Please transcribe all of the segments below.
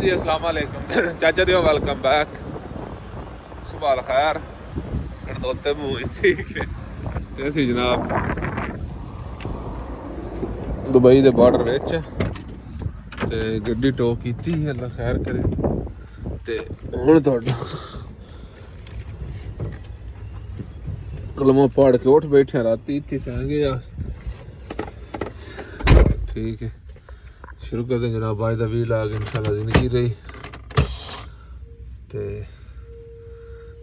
जी अस्सलाम वालेकुम चाचा दियो वेलकम बैक सुबह खैर खड़ोते मुँह ठीक है ते असी जनाब दुबई दे बॉर्डर विच ते गड्डी टो कीती अल्लाह खैर करे ते हुण तुहाडा कलमा पढ़ के उठ बैठे राती इत्थे सैंगे ठीक है शुरू करते हैं जनाब आज का व्लॉग इंशाल्लाह जिंदगी रही ते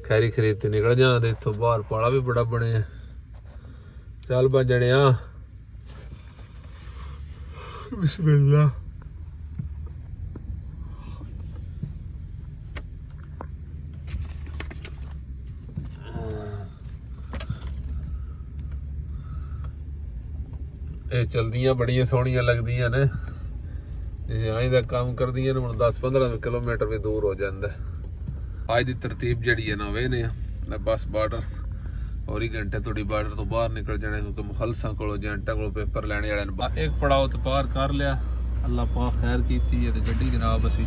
खैरी खरीद ते निकल जाते इतों बाहर पाला भी बड़ा बने चल बजने बिस्मिल्लाह ये चलदियां बड़ियां सोहनियां लगदियां ने जिसे आई का काम कर दिया हम 10-15 किलोमीटर भी दूर हो जाता है अज की तरतीब जी है ना वे ने बस बार्डर और ही घंटे थोड़ी बार्डर तो बाहर निकल जाने क्योंकि मुखलसा को एजेंटा को पेपर लैने वाले एक पड़ाव तो पार कर लिया अल्लाह पाक खैर की है तो गड्डी जनाब असी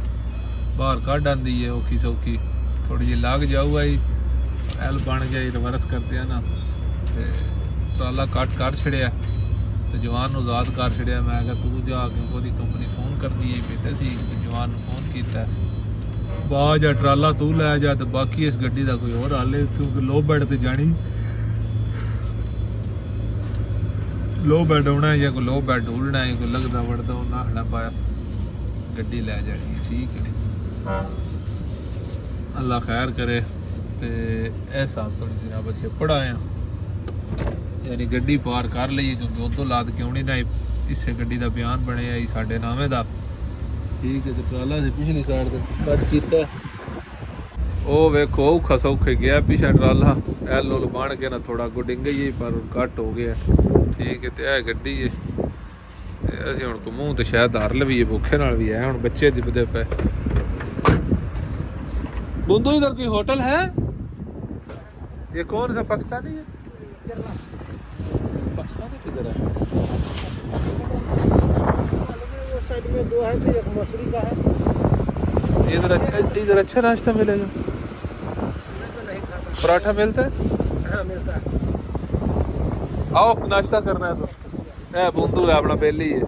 बाहर कढ़ आती है औखी सौखी थोड़ी जी लग जाऊ आई एल बन गया रिवर्स करते हैं ना तो ट्राला कट कर छड़िया तो जवान आज़ाद कर छड़िया मैं क्या तू जाके वो कंपनी फोन करनी है बेटे सी जवान फोन किया बाहर जा ट्राला तू लै जा तो बाकी इस गड्डी का कोई और हल है क्योंकि लो बैड तो जानी लो बैड आना या कोई लो बैड उड़ना है कोई लगता वड़ता उन्हें आखना पाया गड्डी लै जानी है ठीक है अल्लाह खैर करे तो हिसाब तो जनाब अच्छे पढ़ाया यानी गड्डी पार कर ली क्योंकि उदों लाद क्यों नहीं ना इसे गड्डी का बयान बने आई साढ़े नामे का ठीक है तो ट्राला से पिछली साइड कट किया वो वेखो औखा सौखे गया पिछा ट्राला एल उल बन के ना थोड़ा अगों डिंग गई पर कट हो गया ठीक है तो यह गड्डी है असीं हुण मूँह तो शायद हर लवीए भुखे नाल भी है हुण बच्चे दिपदे पे बुंदू इधर कोई होटल है ये कौन सा पाकिस्तानी है पाकिस्तानी किधर है साइड में दो है तो एक मसूरी का है इधर अच्छा नाश्ता मिलेगा पराठा मिलता है हाँ मिलता है आओ नाश्ता करना है तो बूंदू है अपना पहले ही है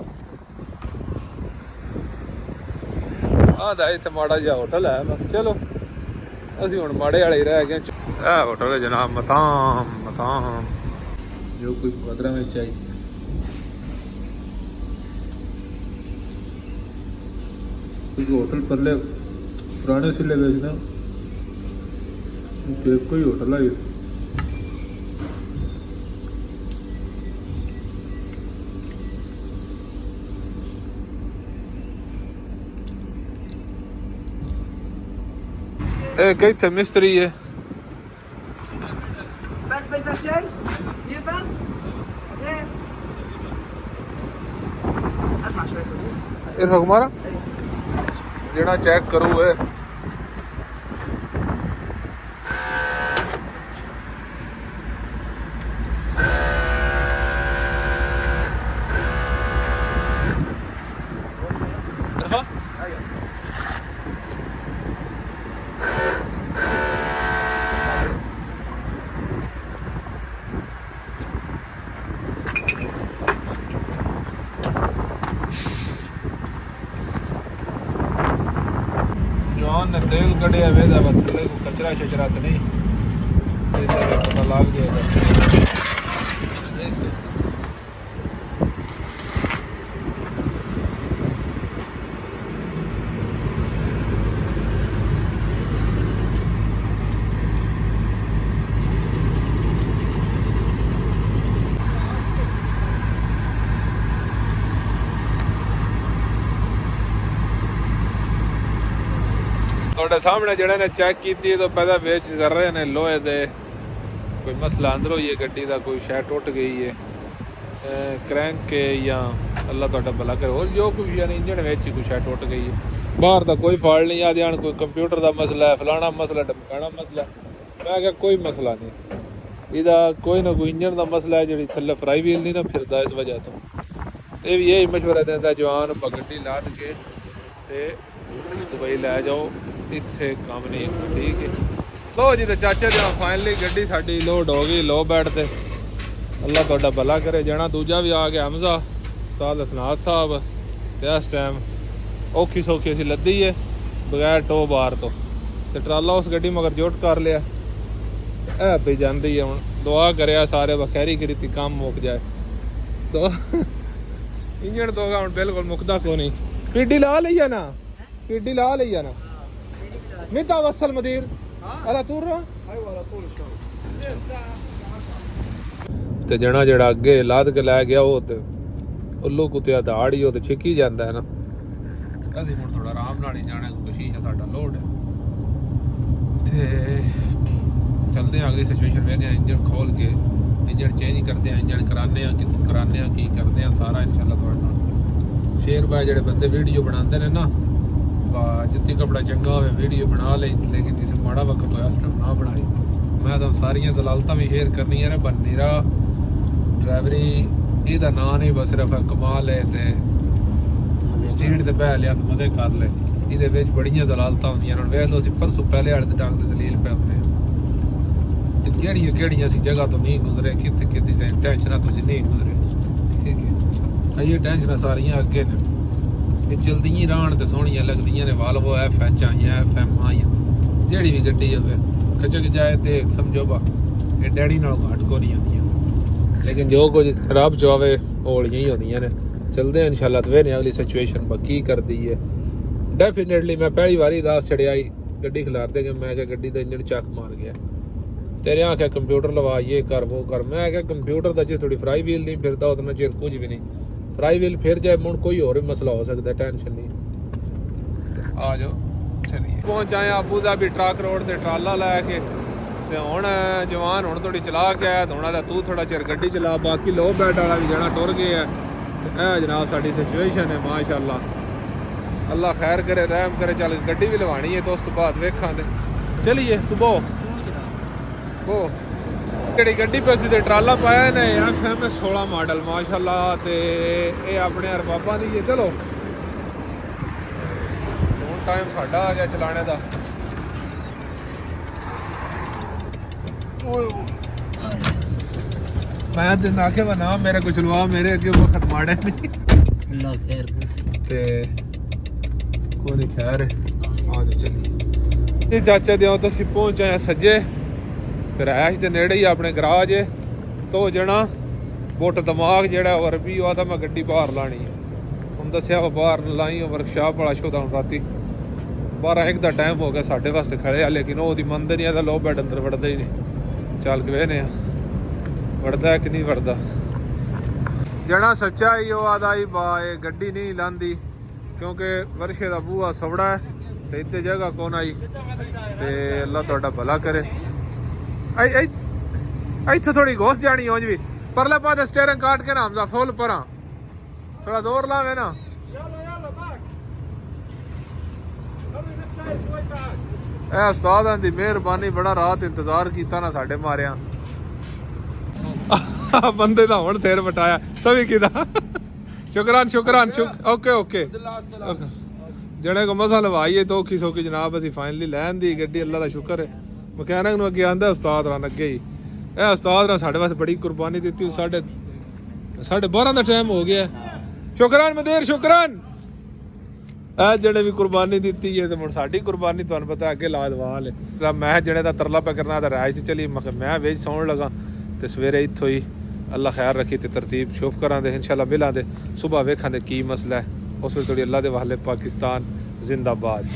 हाँ इतने माड़ा जहा होटल है चलो असी हुण माड़े वाले ही रह गए होटल है जनाब मताम मताम जो कोई बदरा में चाहिए होटल पहले पुराने सिले बेचना कोई होटल है कई थे मिस्त्री है بس بالبشاش هي بس زين ادفع شوي صديق ارفع हमारा जेड़ा चेक करू है ने तेल कढ़िया वेदा थले को कचरा शचरा तो नहीं पता लग जाएगा ਤੁਹਾਡੇ ਸਾਹਮਣੇ ਜਿਹੜੇ ਨੇ ਚੈੱਕ ਕੀਤੀ ਤੋਂ ਪਹਿਲਾਂ ਵਿੱਚ ਜ਼ਰਰੇ ਨੇ ਲੋਹੇ ਦੇ कोई मसला अंदरों ही है गड्डी का कोई शायद टुट गई है क्रैंक के या अल्लाह तुहाडा भला करे और जो कुछ यानी इंजन में कोई शायद टुट गई है बाहर का कोई फॉल्ट नहीं आ जान कोई कंप्यूटर का मसला है फलाना मसला ढमकाना मसला मैं क्या कोई मसला नहीं ਇਹਦਾ ਕੋਈ ਨਾ ਕੋਈ ਇੰਜਨ ਦਾ ਮਸਲਾ ਹੈ ਜਿਹੜੀ ਥੱਲੇ ਫਰਾਈ ਵੀਲ ਨਹੀਂ ਨਾ ਫਿਰਦਾ ਇਸ ਵਜ੍ਹਾ ਤੋਂ ਇਹ ਵੀ ਇਹ ਮਸ਼ਵਰਾ ਦਿੰਦਾ ਜਵਾਨ ਗੱਡੀ ਲਾਦ ਕੇ ਤੇ ਦੁਬਈ ਲੈ ਜਾਓ, ਇੱਥੇ ਕੰਮ ਨਹੀਂ ਹੁੰਦਾ। ਠੀਕ ਹੈ, ਲੋ ਜੀ। ਤੇ ਚਾਚੇ ਦੀ ਫਾਈਨਲੀ ਗੱਡੀ ਸਾਡੀ ਲੋਡ ਹੋ ਗਈ ਲੋ ਬੈਡ ਤੇ। ਅੱਲਾ ਤੁਹਾਡਾ ਭਲਾ ਕਰੇ। ਜਾਣਾ ਦੂਜਾ ਵੀ ਆ ਗਿਆ ਹਮਜ਼ਾ ਉਸਤਾਦ ਹਸਨਾਤ ਸਾਹਿਬ, ਤੇ ਇਸ ਟਾਈਮ ਔਖੀ ਸੌਖੀ ਅਸੀਂ ਲੱਦੀ ਏ ਬਗੈਰ ਟੋ ਬਾਰ ਤੋਂ। ਤੇ ਟਰਾਲਾ ਉਸ ਗੱਡੀ ਮਗਰ ਜੋਟ ਕਰ ਲਿਆ, ਇਹ ਪਈ ਜਾਂਦੀ ਹੈ। ਹੁਣ ਦੁਆ ਕਰਿਆ ਸਾਰੇ ਬਖੈਰੀ ਕਰੀਤੀ ਕੰਮ ਮੁੱਕ ਜਾਏ। ਇੰਜਣ ਦੋਗਾ ਹੁਣ ਬਿਲਕੁਲ ਮੁੱਕਦਾ ਕੋ ਨਹੀਂ। ਪੀਡੀ ਲਾ ਲਈਆ ਨਾ, ਪੀਡੀ ਲਾ ਲਈਆ ਨਾ। ਮਿੱਤਾ ਵਸਲ ਮਦੀਰ ਅਲਾ ਤੂਰ ਤੇ ਜਣਾ ਜਿਹੜਾ ਅੱਗੇ ਲਾਦ ਕੇ ਲੈ ਗਿਆ ਉਹ ਤੇ ਉੱਲੂ ਕੁੱਤਿਆ ਦਾੜੀ ਉਹ ਤੇ ਛਿੱਕੀ ਜਾਂਦਾ ਹੈ ਨਾ। ਅਸੀਂ ਹੁਣ ਥੋੜਾ ਆਰਾਮ ਨਾਲ ਹੀ ਜਾਣਾ ਕਿਉਂਕਿ ਸ਼ੀਸ਼ਾ ਸਾਡਾ ਲੋਡ ਹੈ। ਤੇ ਚਲਦੇ ਆ ਅਗਲੀ ਸਿਚੁਏਸ਼ਨ ਵੇਖਦੇ ਆ। ਇੰਜਨ ਖੋਲ ਕੇ ਇੰਜਨ ਚੇਂਜ ਕਰਦੇ ਆ, ਇੰਜਨ ਕਰਾਉਂਦੇ ਆ, ਕਿੱਥੋਂ ਕਰਾਉਂਦੇ ਆ, ਕੀ ਕਰਦੇ ਆ, ਸਾਰਾ ਇਨਸ਼ਾਅੱਲਾ ਤੁਹਾਡੇ ਨਾਲ ਸ਼ੇਅਰ ਬਾਏ। ਜਿਹੜੇ ਬੰਦੇ ਵੀਡੀਓ ਬਣਾਉਂਦੇ ਨੇ ਨਾ, ਜਿੱਤੀ ਕਪੜਾ ਚੰਗਾ ਹੋਵੇ ਵੀਡੀਓ ਬਣਾ ਲਈ, ਲੇਕਿਨ ਜਿਸ ਮਾੜਾ ਵਕਤ ਹੋਇਆ ਉਸ ਟਾਈਮ ਨਾ ਬਣਾਈ। ਮੈਂ ਤਾਂ ਸਾਰੀਆਂ ਜ਼ਲਾਲਤਾਂ ਵੀ ਸ਼ੇਅਰ ਕਰਨੀਆਂ ਨੇ। ਬੰਨੀਰਾ ਡਰਾਈਵਰੀ ਇਹਦਾ ਨਾਂ ਨਹੀਂ, ਬਸ ਸਿਰਫ ਕਮਾਲ ਹੈ। ਤੇ ਸਟੇਟ ਤੇ ਬਹਿ ਲਿਆ ਤੇ ਮਜ਼ੇ ਕਰ ਲੈ। ਇਹਦੇ ਵਿੱਚ ਬੜੀਆਂ ਜ਼ਲਾਲਤਾਂ ਹੁੰਦੀਆਂ ਨੇ। ਵੇਖ ਲਓ ਅਸੀਂ ਪਰਸੋਂ ਪਹਿਲੇ ਵਾਲੇ ਤੇ ਡਾਂਗ ਦੇ ਜ਼ਲੀਲ ਪੈ ਹੁੰਦੇ ਤੇ ਕਿਹੜੀਆਂ ਅਸੀਂ ਜਗ੍ਹਾ ਤੋਂ ਨਹੀਂ ਗੁਜ਼ਰੇ, ਕਿੱਥੇ ਕਿੱਥੇ ਟੈਨਸ਼ਨਾਂ ਤੁਸੀਂ ਨਹੀਂ ਗੁਜ਼ਰੇ। ਠੀਕ ਹੈ, ਇਹ ਟੈਨਸ਼ਨਾਂ ਸਾਰੀਆਂ ਅੱਗੇ ਨੇ। ਇਹ ਚਲਦੀਆਂ ਹੀ ਰਹਿਣ ਤੇ ਸੋਹਣੀਆਂ ਲੱਗਦੀਆਂ ਨੇ। ਵਾਲਵੋ FH ਆਈਆਂ, FM ਆਈਆਂ, ਜਿਹੜੀ ਵੀ ਗੱਡੀ ਹੋਵੇ ਖਚਕ ਜਾਏ ਤੇ ਸਮਝੋ ਬਾ ਇਹ ਡੈਡੀ ਨਾਲ ਘੱਟ ਕੋ ਨਹੀਂ ਆਉਂਦੀਆਂ। ਲੇਕਿਨ ਜੋ ਕੁਝ ਰੱਬ ਚਾਹਵੇ ਹੌਲੀਆਂ ਹੀ ਹੁੰਦੀਆਂ ਨੇ। ਚਲਦੇ ਆ ਇਨਸ਼ਾਅੱਲਾ। ਤੇ ਵੇਖਦੇ ਅਗਲੀ ਸਿਚੁਏਸ਼ਨ ਬਾਕੀ ਕਰਦੀ ਹੈ। ਡੈਫੀਨੇਟਲੀ ਮੈਂ ਪਹਿਲੀ ਵਾਰੀ ਦਾਸ ਛੜਿਆ ਗੱਡੀ ਖਿਲਾਰਦੇ ਗਏ। ਮੈਂ ਕਿਹਾ ਗੱਡੀ ਦਾ ਇੰਜਨ ਚੱਕ ਮਾਰ ਗਿਆ। ਤੇਰੇ ਆਖਿਆ ਕੰਪਿਊਟਰ ਲਵਾ, ਇਹ ਕਰ ਉਹ ਕਰ। ਮੈਂ ਕਿਹਾ ਕੰਪਿਊਟਰ ਦਾ ਜੇ ਥੋੜੀ ਫਰਾਈ ਵੀਲ ਨਹੀਂ ਫਿਰਦਾ ਉतना ਚਿਰ ਕੁਝ ਵੀ ਨਹੀਂ। ਫਰਾਈ ਵੀਲ ਫਿਰ ਜਾਏ ਮੁੜ ਕੋਈ ਹੋਰ ਵੀ ਮਸਲਾ ਹੋ ਸਕਦਾ, ਟੈਨਸ਼ਨ ਨਹੀਂ। ਆ ਜਾਓ ਚਲੀਏ। ਪਹੁੰਚ ਆਏ ਆਬੂ ਧਾਬੀ ਟਰੱਕ ਰੋਡ ਤੇ ਟਰਾਲਾ ਲੈ ਕੇ। ਤੇ ਹੁਣ ਜਵਾਨ ਹੁਣ ਥੋੜੀ ਚਲਾ ਕੇ ਆਇਆ। ਹੁਣ ਦਾ ਤੂੰ ਥੋੜਾ ਚਿਰ ਗੱਡੀ ਚਲਾ, ਬਾਕੀ ਲੋ ਬੈਡ ਵਾਲਾ ਵੀ ਜਾਣਾ ਟੁਰ ਗਏ ਆ। ਇਹ ਜਨਾਬ ਸਾਡੀ ਸਿਚੁਏਸ਼ਨ ਹੈ। ਮਾਸ਼ਾਅੱਲਾ ਅੱਲਾ ਖੈਰ ਕਰੇ, ਰਹਿਮ ਕਰੇ। ਚੱਲ ਗੱਡੀ ਵੀ ਲਵਾਣੀ ਹੈ ਤੇ ਉਸ ਤੋਂ ਬਾਅਦ ਵੇਖਾਂਗੇ। ਚਲੀਏ ਤੂੰ ਬੋ ਕਿਹੜੀ ਗੱਡੀ ਪਈ ਸੀ ਤੇ ਟਰਾਲਾ ਪਾਇਆ ਨੇ FM 16 ਮਾਡਲ ਮਾਸ਼ਾਅੱਲਾ। ਤੇ ਇਹ ਆਪਣੇ ਅਰਬਾਬਾਂ ਦੀ ਹੈ। ਚਲੋ ਹੁਣ ਟਾਈਮ ਸਾਡਾ ਆ ਗਿਆ ਚਲਾਣੇ ਦਾ। ਮੈਂ ਤੇ ਨਾ ਕੇ ਬਣਾ ਮੇਰੇ ਕੋ ਚਲਵਾ, ਮੇਰੇ ਅੱਗੇ ਵਕਤ ਮਾੜੇ ਨਹੀਂ। ਅੱਲਾ ਖੈਰ ਤੇ ਕੋਈ ਨਹੀਂ ਖੈਰ ਆ ਜਾ ਚੱਲੀ। ਇਹ ਚਾਚਾ ਦੇ ਤੋਂ ਅਸੀਂ ਪਹੁੰਚ ਆਏ ਸੱਜੇ ਤੇ ਰੈਸ਼ ਦੇ ਨੇੜੇ ਹੀ ਆਪਣੇ ਗਰਾਜ ਤੋਂ ਜਣਾ ਬੁੱਟ ਦਿਮਾਗ ਜਿਹੜਾ ਉਹ ਅਰਬੀ ਉਹ ਤਾਂ ਮੈਂ ਗੱਡੀ ਬਾਹਰ ਲਾਣੀ ਹੈ। ਹੁਣ ਦੱਸਿਆ ਵਾ ਬਾਹਰ ਲਾਈ ਵਰਕਸ਼ਾਪ ਵਾਲਾ ਸ਼ੋਅ ਦਾ। ਹੁਣ ਰਾਤੀ 12-1 ਦਾ ਟਾਈਮ ਹੋ ਗਿਆ ਸਾਡੇ ਵਾਸਤੇ ਖੜੇ ਆ, ਲੇਕਿਨ ਉਹਦੀ ਮੰਦਰ ਨਹੀਂ ਆਦਾ ਲੋ ਬੈਡ ਅੰਦਰ ਵੜਦਾ ਹੀ ਨਹੀਂ। ਚੱਲ ਕੇ ਵੇਖਦੇ ਆ ਵੜਦਾ ਕਿ ਨਹੀਂ ਵੜਦਾ। ਜਣਾ ਸੱਚਾ ਹੀ ਉਹ ਆਦਾ ਹੀ ਬਾ ਇਹ ਗੱਡੀ ਨਹੀਂ ਲਾਂਦੀ ਕਿਉਂਕਿ ਵਰਸ਼ੇ ਦਾ ਬੂਹਾ ਸਵੜਾ ਹੈ ਤੇ ਇੱਥੇ ਜਗ੍ਹਾ ਕੋਨ ਆਈ। ਤੇ ਅੱਲਾ ਤੁਹਾਡਾ ਭਲਾ ਕਰੇ। ਇੱਥੇ ਥੋੜੀ ਘੋਸ ਜਾਣੀ ਉਂਝ ਵੀ ਪਰਲੇ ਪਾਸੇ ਸਟੀਅਰਿੰਗ ਕਾਟ ਕੇ ਨਾ ਹਮਜ਼ਾ ਫੁੱਲ ਪਰਾਂ ਥੋੜਾ ਦੌਰ ਲਾਵੇ ਨਾ। ਇਹ ਉਸਤਾਦਾਂ ਦੀ ਮਿਹਰਬਾਨੀ, ਬੜਾ ਰਾਤ ਇੰਤਜ਼ਾਰ ਕੀਤਾ ਨਾ ਸਾਡੇ ਮਾਰਿਆ। ਬੰਦੇ ਦਾ ਹੁਣ ਸਿਰ ਵਟਾਇਆ ਸਭੀ ਕਿਦਾ। ਸ਼ੁਕਰਾਨ ਓਕੇ ਜਿਹੜੇ ਕੋ ਮਸਾ ਲਵਾਈਏ ਤਾਂ ਔਖੀ ਸੌਖੀ ਜਨਾਬ ਅਸੀਂ ਫਾਈਨਲੀ ਲੈਣ ਦੀ ਗੱਡੀ। ਅੱਲਾ ਦਾ ਸ਼ੁਕਰ ਹੈ। ਮਕੈਨਿਕ ਨੂੰ ਅੱਗੇ ਆਂਦਾ ਉਸਤਾਦ ਰਾਂ ਅੱਗੇ ਹੀ। ਇਹ ਉਸਤਾਦ ਰਾਂ ਸਾਡੇ ਵਾਸਤੇ ਬੜੀ ਕੁਰਬਾਨੀ ਦਿੱਤੀ। 12:30 ਦਾ ਟਾਈਮ ਹੋ ਗਿਆ। ਸ਼ੁਕਰਾਨ ਮਦੀਰ ਸ਼ੁਕਰਾਨ। ਇਹ ਜਿਹੜੇ ਵੀ ਕੁਰਬਾਨੀ ਦਿੱਤੀ ਹੈ ਤੇ ਹੁਣ ਸਾਡੀ ਕੁਰਬਾਨੀ ਤੁਹਾਨੂੰ ਪਤਾ ਅੱਗੇ ਲਾਜਵਾਲ ਹੈ। ਮੈਂ ਜਿਹੜੇ ਦਾ ਤਰਲਾ ਪੈ ਕਰਨਾ ਤਾਂ ਰਾਜ ਤੇ ਚਲੀ ਮੈਂ ਵੇਚ ਸੌਣ ਲਗਾ ਤੇ ਸਵੇਰੇ ਇੱਥੋਂ ਹੀ ਅੱਲਾ ਖੈਰ ਰੱਖੀ ਤੇ ਤਰਤੀਬ ਸ਼ੁਫ ਕਰਾਂ ਦੇ ਇਨਸ਼ਾਅੱਲਾ ਬਿਲਾਂ ਦੇ ਸੁਬਾਹ ਵੇਖਾਂ ਦੇ ਕੀ ਮਸਲਾ ਹੈ। ਉਸ ਵੇਲੇ ਥੋੜੀ ਅੱਲਾ ਦੇ ਵਾਲੇ ਪਾਕਿਸਤਾਨ ਜ਼ਿੰਦਾਬਾਦ।